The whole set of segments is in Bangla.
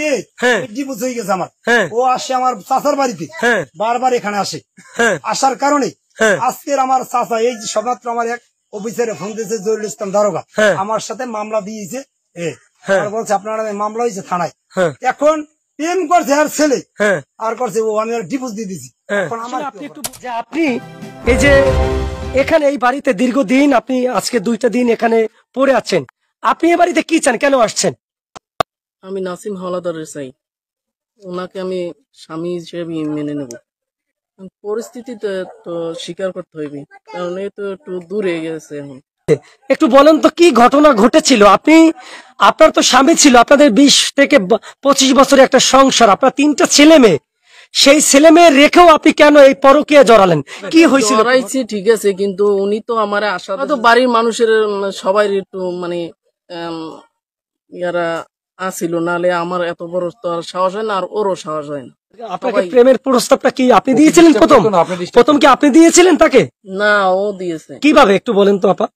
মেয়ে ডিভোর্স হয়ে গেছে আমার, ও আসে আমার চাচার বাড়িতে বারবার এখানে আসে, আসার কারণে আজকের আমার চাচা এই সবমাত্র আমার এক অফিসারে ফোন দিয়েছে জহিরুল ইসলাম দারোগা, আমার সাথে মামলা দিয়েছে, বলছে আপনার মামলা হয়েছে থানায়। এখন প্রেম করছে আর ছেলে আর করছে ও, আমি ডিভোর্স দিয়ে দিয়েছি। আপনি এই যে এখানে এই বাড়িতে দীর্ঘদিন আপনি আজকে 2টা দিন এখানে পড়ে আছেন, আপনি এ বাড়িতে কি চান, কেন আসছেন? আমি নাসিম হাওলাদারের চাই, ওনাকে আমি স্বামী হিসেবে মেনে নেব। পরিস্থিতিতে তো স্বীকার করতে হইবে, কারণ এই তো একটু দূরে গেছে। এখন একটু বলেন তো কি ঘটনা ঘটেছিল? আপনার তো স্বামী ছিল, আপনাদের 20 থেকে 25 বছরের একটা সংসার, আপনার 3টা ছেলে মেয়ে, সেই ছেলে মেয়ে রেখেও আপনি কেন এই পরকীয়া জড়ালেন? কি হয়েছিল? জড়াইছি ঠিক আছে, কিন্তু উনি তো আমার আশা তো বাড়ির মানুষের সবাই একটু মানে ইয়ারা আসিল, নালে আমার এত বড় তো আর সাহস হয় না, আর ওরও সাহস হয় না। আপনাকে প্রেমের প্রস্তাবটা কি আপনি দিয়েছিলেন? প্রথম কি আপনি দিয়েছিলেন তাকে? না, ও দিয়েছে। কিভাবে একটু বলেন তো আপা?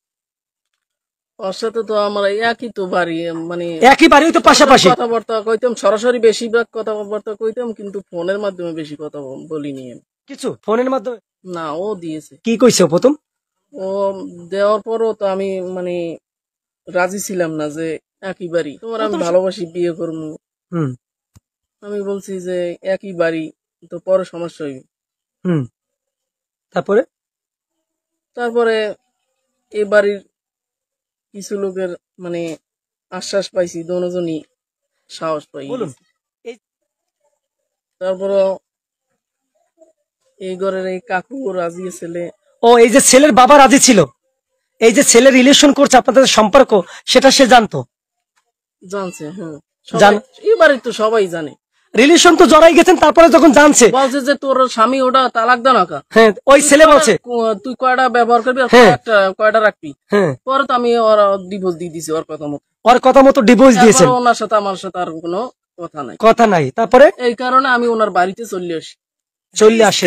ওর সাথে তো আমার একই তো বাড়ি, মানে একই বাড়ি, তো পাশাপাশি কথাবার্তা কইতাম, সরাসরি বেশিরভাগ কথাবার্তা কইতাম, কিন্তু ফোনের মাধ্যমে বেশি কথা বলিনি কিছু। ফোনের মাধ্যমে? না, ও দিয়েছে। কি কইছে প্রথম? ও দেওয়ার পরও তো আমি মানে রাজি ছিলাম না যে একই বাড়ি, তোমার আমি ভালোবাসি, বিয়ে করবো। আমি বলছি যে একই বাড়ি, তো পরে সমস্যা হইবে। তারপরে এই বাড়ির কিছু লোকের মানে আশ্বাস পাইছি, দুজনই সাহস পাই। তারপরে এই ঘরের এই কাকু রাজি ছেলে, ও এই যে ছেলের বাবা রাজি ছিল, এই যে ছেলে রিলেশন করছে আপনাদের সম্পর্ক, সেটা সে জানতো? জানছে, হ্যাঁ, এই বাড়ির তো সবাই জানে। রিলেশন তো জড়াই গেছেন, তারপরে যখন জানছে বলছে যে তোর স্বামী ওটা তালাক দাও না, হ্যাঁ ওই ছেলে বলছে তুই কয়টা ব্যবহার করবি আর কয়টা রাখবি। পরে তো আমি ওর ডিভোর্স দিয়ে দিছি, ওর কথা মতো ডিভোর্স দিয়েছে। ওনার সাথে আমার সাথে আর কোনো কথা নাই। তারপরে এই কারণে আমি ওনার বাড়িতে চলে আসে।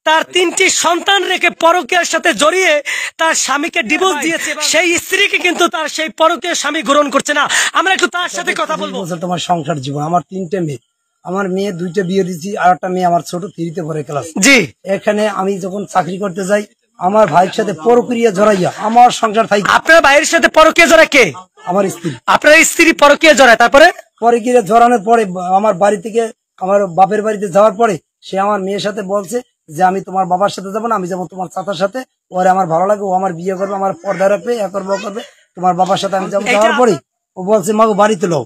তার 3টি সন্তান রেখে পরকীয়ার সাথে জড়িয়ে তার স্বামীকে ডিভোর্স দিয়েছে, সেই স্ত্রীকে কিন্তু তার সেই পরকীয়ার স্বামী গ্রহণ করছে না। আমরা একটু তার সাথে কথা বলবো। তোমার সংসার জীবন, আমার 3টে মেয়ে, আমার মেয়ে 2টা বিয়ে দিয়েছি, আর একটা মেয়ে আমার ছোট 3তে পড়ে ক্লাস। জি, এখানে আমি যখন চাকরি করতে যাই, আমার ভাইয়ের সাথে পরকীয়া জড়াইয়া আমার সংসার থাকি। আপনার ভাইয়ের সাথে পরকীয়া জড়ায় কে? আমার স্ত্রী। আপনার স্ত্রী পরকীয়া জড়ায়, তারপরে পরকীয়া জড়ানোর পরে আমার বাড়ি থেকে আমার বাপের বাড়িতে যাওয়ার পরে সে আমার মেয়ের সাথে বলছে যে আমি তোমার বাবার সাথে যাবো না, আমি যাবো তোমার চাচার সাথে, ওরে আমার ভালো লাগে, ও আমার বিয়ে করবে, আমার পর্দা রাখবে, এ করবে ও করবে, তোমার বাবার সাথে আমি যাবো। যাওয়ার পরে ও বলছে মাগো বাড়িতে লোক,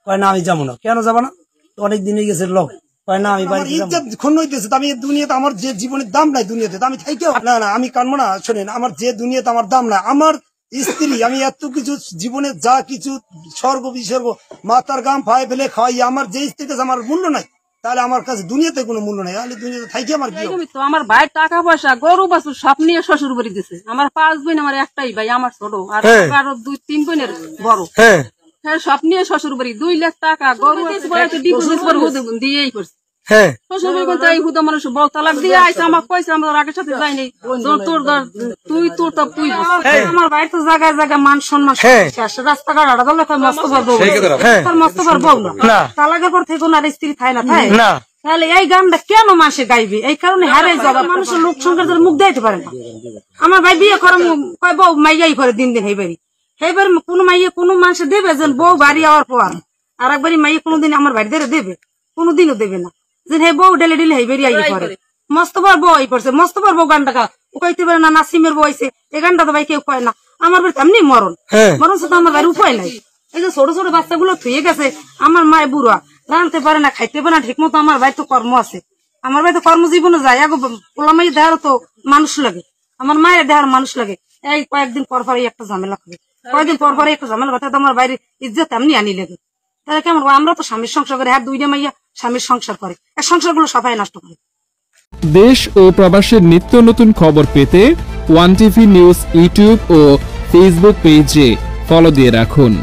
কয় না আমি যাবো না। কেন যাবো না? অনেক দিন হয়ে গেছে লোক, কয় না আমি বাড়িতে ক্ষুণ্ণ হইতেছে। আমি দুনিয়াতে আমার যে জীবনের দাম নাই, দুনিয়াতে আমি থাইকেও না আমি কানবো না। শোনেন, আমার যে দুনিয়াতে আমার দাম নাই, আমার স্ত্রী, আমি এত কিছু জীবনে যা কিছু স্বর্গ বিসর্গ মাথার গাম ফায়ে ফেলে খাওয়াই, আমার যে স্ত্রীর কাছে আমার মূল্য নাই, তাহলে আমার কাছে দুনিয়াতে কোনো মূল্য নাই। তাহলে দুনিয়াতে থাকি আমার কি? আমার ভাই টাকা পয়সা গরু বাছুর সব নিয়ে শ্বশুর বাড়ি দিছে। আমার 5 বোন, আমার একটাই ভাই, আমার ছোট, আর আরো 2-3 বোনের বড়, হ্যাঁ সব নিয়ে শ্বশুর বাড়ি 2 লাখ টাকা গরু দিয়েই করছে। শ্বশুর বাড়ি বলতে এই হুদা মানুষ বউ তালাক দিয়ে আইসে, আমাকে কইছে আমার আগের সাথে যাইনি, তুই আমার ভাই তো জায়গায় জায়গায় মান সম্মান রাস্তাঘাট আড়া দলে মস্ত পারবো, মস্ত পারবো না। তালাকের পর থেকে ওনার স্ত্রী থাই না থাই না, তাহলে এই গানটা কেন মাসে গাইবে? এই কারণে হারে যাবে মানুষের লোক সংখ্যার মুখ দিতে পারে না। আমার ভাই বিয়ে করে কয় বউ মাইয়াই করে দিন দিন এই বাড়ি, এইবার কোনো মাইয়া কোনো মানুষে দেবে যে বউ বাড়ি আওয়ার পর আর একবারই মাইয়া কোনোদিন আমার বাড়ি ধরে দেবে? কোনোদিনও দেবে না। যে হে বউ ডেলে ডেলে এই বাড়ি আই করে মস্তবার বউ এই করছে, মস্তবার বউ গানটা কইতে পারে না, নাসিমের বউ আইছে, এই গানটা তো ভাই কেউ কয় না। আমার বাড়িতে এমনি মরণ তো আমার বাড়ির উপায় নাই। এই যে ছোট ছোট বাচ্চাগুলো থুয়ে গেছে, আমার মায়ের বুড়া রাঁধতে পারে না, খাইতে পারে না ঠিক মতো। আমার ভাই তো কর্ম আছে, আমার ভাই তো কর্মজীবনে যায়। পোলা মাই দেহার তো মানুষ লাগে, আমার মায়ের দেহার মানুষ লাগে। এই কয়েকদিন পর পর একটা ঝামেলা হবে, কয়েকদিন পর পর একটা ঝামেলা কথা, আমার বাইরে ইজ্জত এমনি আনি লাগে। তাহলে কেমন? আমরা তো স্বামীর সংসার করে, আর 2টা মাইয়া স্বামীর সংসার করে, এই সংসারগুলো সবাই নষ্ট করে। দেশ ও প্রবাসের নিত্য নতুন খবর পেতে ওয়ান টিভি নিউজ ইউটিউব ও ফেসবুক পেজে ফলো দিয়ে রাখুন।